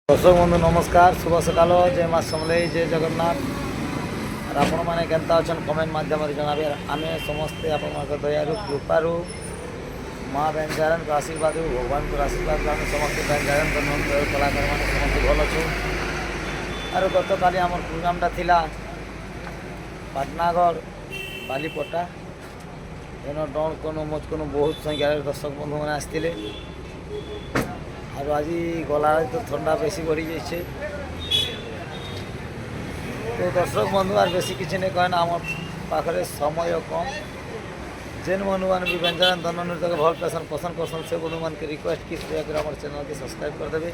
दर्शक बंधु नमस्कार शुभ सकाल जय माँ समलेई जय जगन्नाथ आपण मैंने केन्ता अच्छा कमेंट मध्यम जनाबे आम समस्ते आप दयारू कृपारू माँ बेंजारन को आशीर्वाद भगवान को आशीर्वाद आम समस्त बेंजारन कलाकार मैंने समस्त भल अच्छु और गत काली आम प्रोग्रामटा थिला पाटनागढ़ बालीपटा एन डण को मुझको बहुत संख्यार दर्शक बंधु मैंने आसते और आज गला तो ठंडा बेसी बढ़ी जाइए तो दर्शक बंधु आर बेसी किसी नहीं कहना आम पाखे समय कम जेन बंधु मैंने भी व्यंजन धन नृत्य के भल पैसन पसंद करसन से बंधु मान के रिक्वेस्ट की दयाकर चैनल के सब्सक्राइब करदे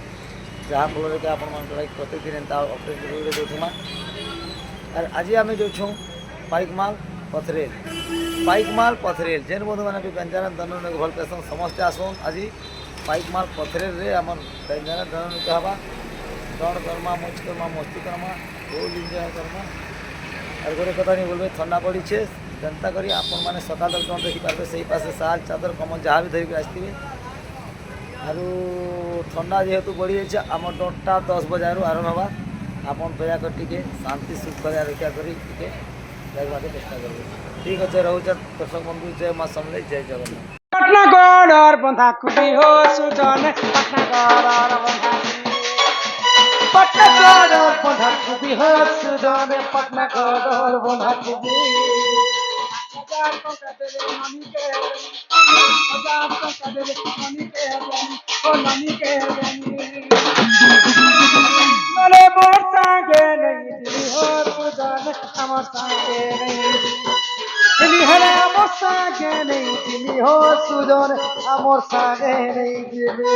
जहाँफल कि आपण प्रतिदिन एंता अपडेट वीडियो देथुमा और आज आम जो पाइकमाल पथरेल जेन बंधु मैंने भी व्यंजन धन नृत्य के भल पैसन समस्ते आसन आज पाइकमाल पथरेल रे आम व्यंजन धन नृत्य हवा दौड़ करमा मौज करमा मस्ती करमा फुल एंजय करमा और गोटे कथा नहीं बोलबे ठंडा पड़ी है जनता करी आपण मैंने सकाल तक दौड़ देखिपारे से पास साल चादर कमल जहाँ भी धरिक आसवे और ठंडा जेहेतु बढ़ी जाइए आम दौड़टा 10 बजे आरंभ हवा आपन दयाकर टी शांति शृंखला रक्षा करी देखा चेष्टा करेंगे ठीक अच्छे रोचे दर्शक बंधु जय माँ समलेई जय जगन्नाथ पटनागढ़ और बंधाकुटी हो सुजन पटनागढ़ और पटनागढ़ और बंधाकुटी हो सुजन पटनागढ़ और बंधाकुटी हजार टका देले मम्मी के हजार टका देले मम्मी के ओ मम्मी के मेरे मोर संगे नहीं दिली हो सुजन हमर संगे नहीं निहरा मोर संगे नहीं दिली हो सुजन हमर संगे नहीं दिली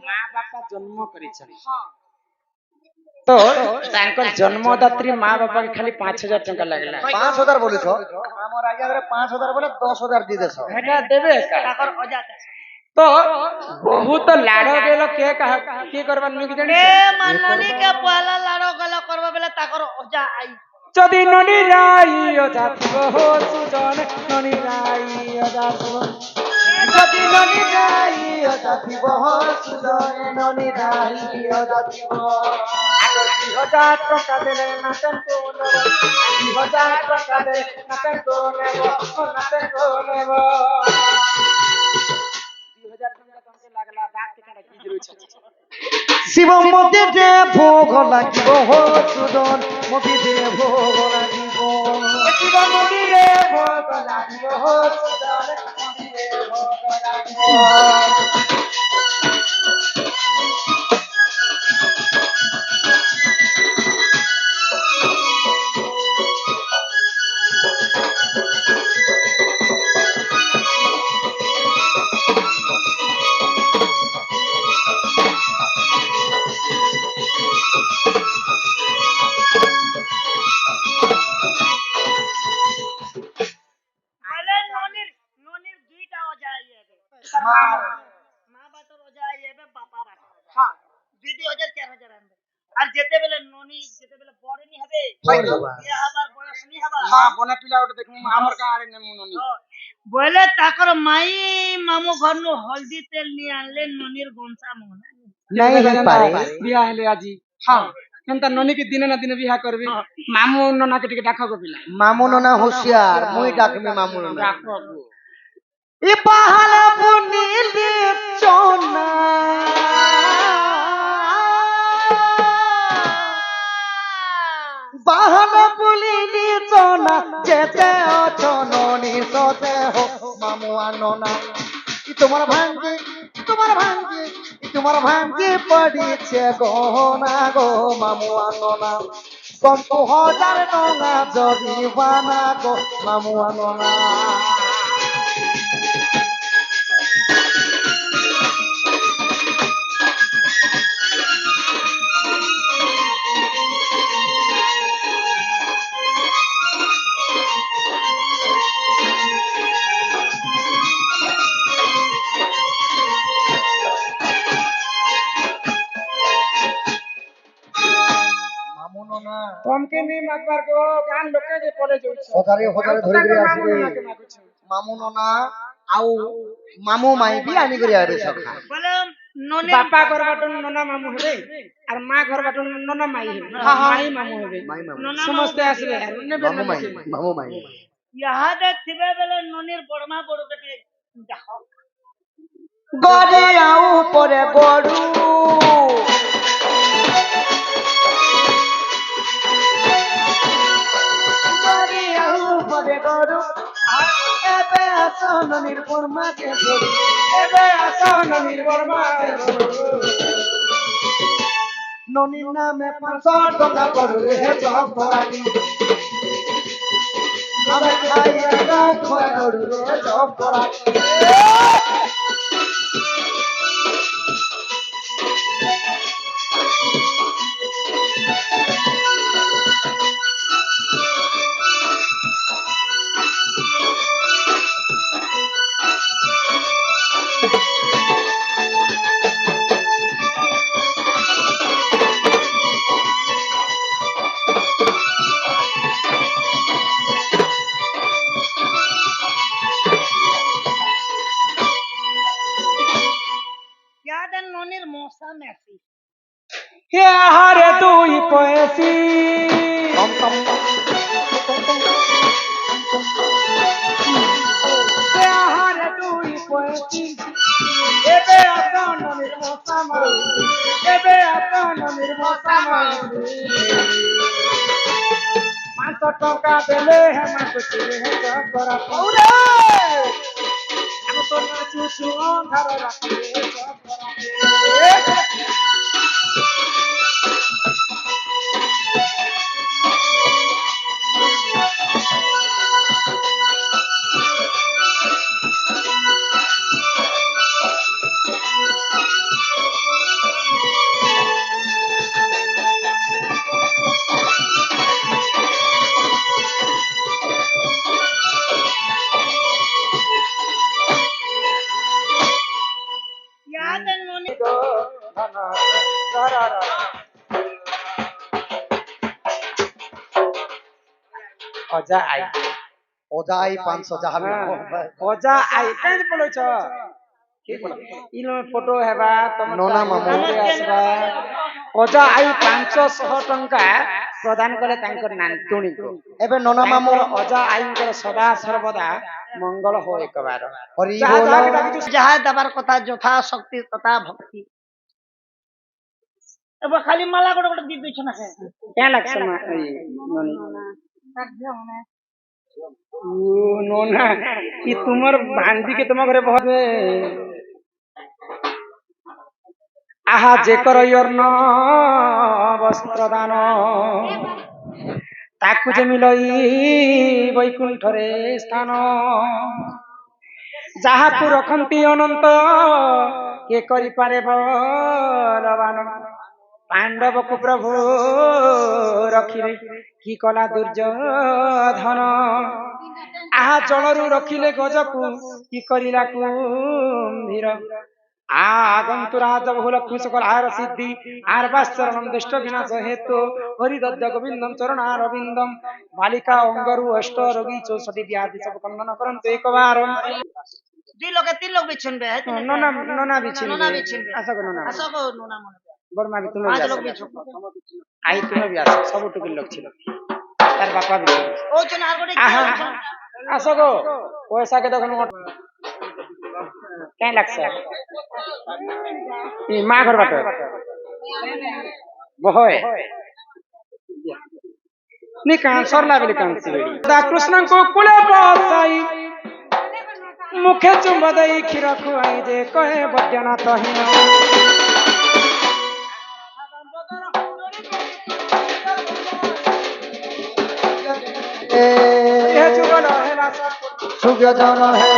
माँ बापा जन्म करिछन तो तांकर जन्मदात्री माँ बापा के खाली 5000 टका लागला 5000 बोली छो हमर आगे रे 5000 बोले 10000 दी देसो हेटा देबे का ताकर अजात तो बहुत लाडो गेलो के करबा नुक जणी ए मनमोनी के पहला लाडो गला करबा बेला ताकर अजा आई जदि ननी राई अजात हो सुजन ननी राई अजात जदि ननी राई अजात हो सुजन ननी राई अजात आगर 2000 टका देले नाटन को नेब 2000 टका दे नाटन को नेब नाटन को नेब 2000 टका तुमके लागला बात के कारा की जरूर छ शिव मते दे भोग লাগিব हो सुदन मते दे भोग লাগিব शिव मंदिरे भोग লাগিব हो सुदन मंदिरे भोग লাগিব আলে ননির দুইটা অজা আইবে মা বাতর অজা আইবে বাবা বাত হ্যাঁ 2000 4000 আনবে আর যেতে বেলে ননি যেতে বেলে বড় নি হবে বিয়া হবার বয়স নি হবা हां बना पिला उठ देखमु हमर का आरे नेमु ननी বলে তাকর মাই মামু ঘর নু হলদি তেল নি আনলে ননির গনসা মনা नहीं हो पारे बिया हेले आजी हां एंता ननी के दिने ना दिने बिया करबी मामू नना के टिके डाखा को पिला मामू नना होशियार मुई डाकमी मामू नना डाको ई पहाड़ बुनीली चोना बाहन बुलीली चोना जेते चननी सोते हो मामू आनोना ई तुम्हार भांजी पड़ी छे गहना गो मामू आनोना कम 2000 टका जरिमाना गो मामू आनोना ননা তমকে নি মাগবার গো গান লোকে যে পড়ে যাচ্ছে হজারে হজারে ধরে করে আসবে মামু ননা আউ মামু মাই বি আনি করে আইবে সখা বলে ননির বাপা ঘর বাটন ননা মামু হবে আর মা ঘর বাটন ননা মাই হবে মাই মামু হবে মাই মামু ননা সমস্ত আসবে আর নেবে মামু মাই মামু মাই ইহাদে থিবে বেলে ননির বড়মা বড় কেটে দেখো গড়িয়া উপরে গড়ু গড়িয়া উপরে গড়ু এবে আসন নির্ভর মাকে গড়ু এবে আসন নির্বর্মা ননির নামে 500 টাকা পড়ু হে জব করানি আমি খাইয়া রাখো গড়ু রে জব করানি ইহাদে ননির মশা মেসি হে হারে তুই পয়সি টম টম হে হারে তুই পয়সি এবে আসন নির্মসা মাই এবে আসন নির্মসা মাই 500 টাকা দেলে হে মাসে হে জব করা ওরে আমি তোর চুচু অন্ধার রাখি জব করা ইহাদে ননি অজা আই ওজাই 500 যাহাবে অজা আই কেন বলছ ইনো ফটো হেবা তম ননা মামু আসবা অজা আই 500 ଟଙ୍କା ପ୍ରଦାନ କଲେ ତାଙ୍କର ନାନ୍ତୁଣୀକୁ এবে ননা মামু ତାଙ୍କର ଅଜା ଆଈଙ୍କର ସଦା ସର୍ବଦା ମଙ୍ଗଳ ହୋ ଏକବାର হরি ଯାହା বল ଯାହାকে ଡାକିଛୁ যাহা দেবার কথা যথা শক্তি তথা ভক্তি এবার খালি মালা করে করে দিয়ে দিছ না হ্যাঁ কেন লাগছে মা এই ননি ও নোনা কি তোমার ভান্ডি কে তোমার ঘরে বহবে আহা যে করয়র্ণ বস্ত্র দান ତାକୁ ଯେ ମିଳଇ ବୈକୁଣ୍ଠରେ ସ୍ଥାନ ଯାହାକୁ ରଖନ୍ତି ଅନନ୍ତ କିଏ କରିପାରେ ବଳବାନ ପାଣ୍ଡବକୁ ପ୍ରଭୁ ରଖିଲେ କି କଲା ଦୁର୍ଯ୍ୟୋଧନ ଆହା ଜଳରୁ ରଖିଲେ ଗଜକୁ କି କରିଲା କୁମ୍ଭୀର আগন্তু রাজ বহুল কুশকল আর সিদ্ধি আর বাসচরণম দুষ্ট বিনাশ হেতু হরিদত্ত গোবিন্দম চরণারবিন্দম বালিকা অঙ্গরু অষ্ট রোগী 64 ব্যাধি সব খণ্ডন করন্তু একবার দুই লোকে তিন লোক বিছুনবে ননা ননা বিছিন ননা বিছুনবে আশা করো ননা আসো গো নোনা মনে বড় মা তুমি পাঁচ আসো লোক বিছুন আই তুমি বি আসো সব টুকিল লোক ছিল তার বাপা বিছিন ও জন আর গোটে আহা আসো গো পয়সা কে দেখুন কেন লাগছে এই মা ঘর বাট বহয় নি কান সরলা বলি কান সিবেড়ি দা কৃষ্ণଙ୍କୁ কুলে বসাই মুখে চুম্ব দেই କ୍ଷୀର খুয়াই যে কহে বৈদ্যনাথ হীন এ যুগল হেলা সুগজন হে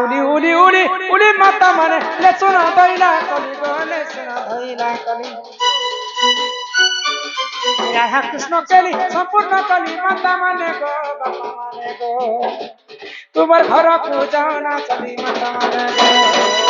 উলি উলি উলি উলি মাতা মানে লেসুনা ধইলা কলি গো লেসুনা ধইলা কলি রাধা কৃষ্ণ কেলি সম্পূর্ণ কলি মাতা মানে গো বাপা মানে গো তোমার ঘরକୁ ଯାଉନା চলি ମାତା ମାନେ ଗো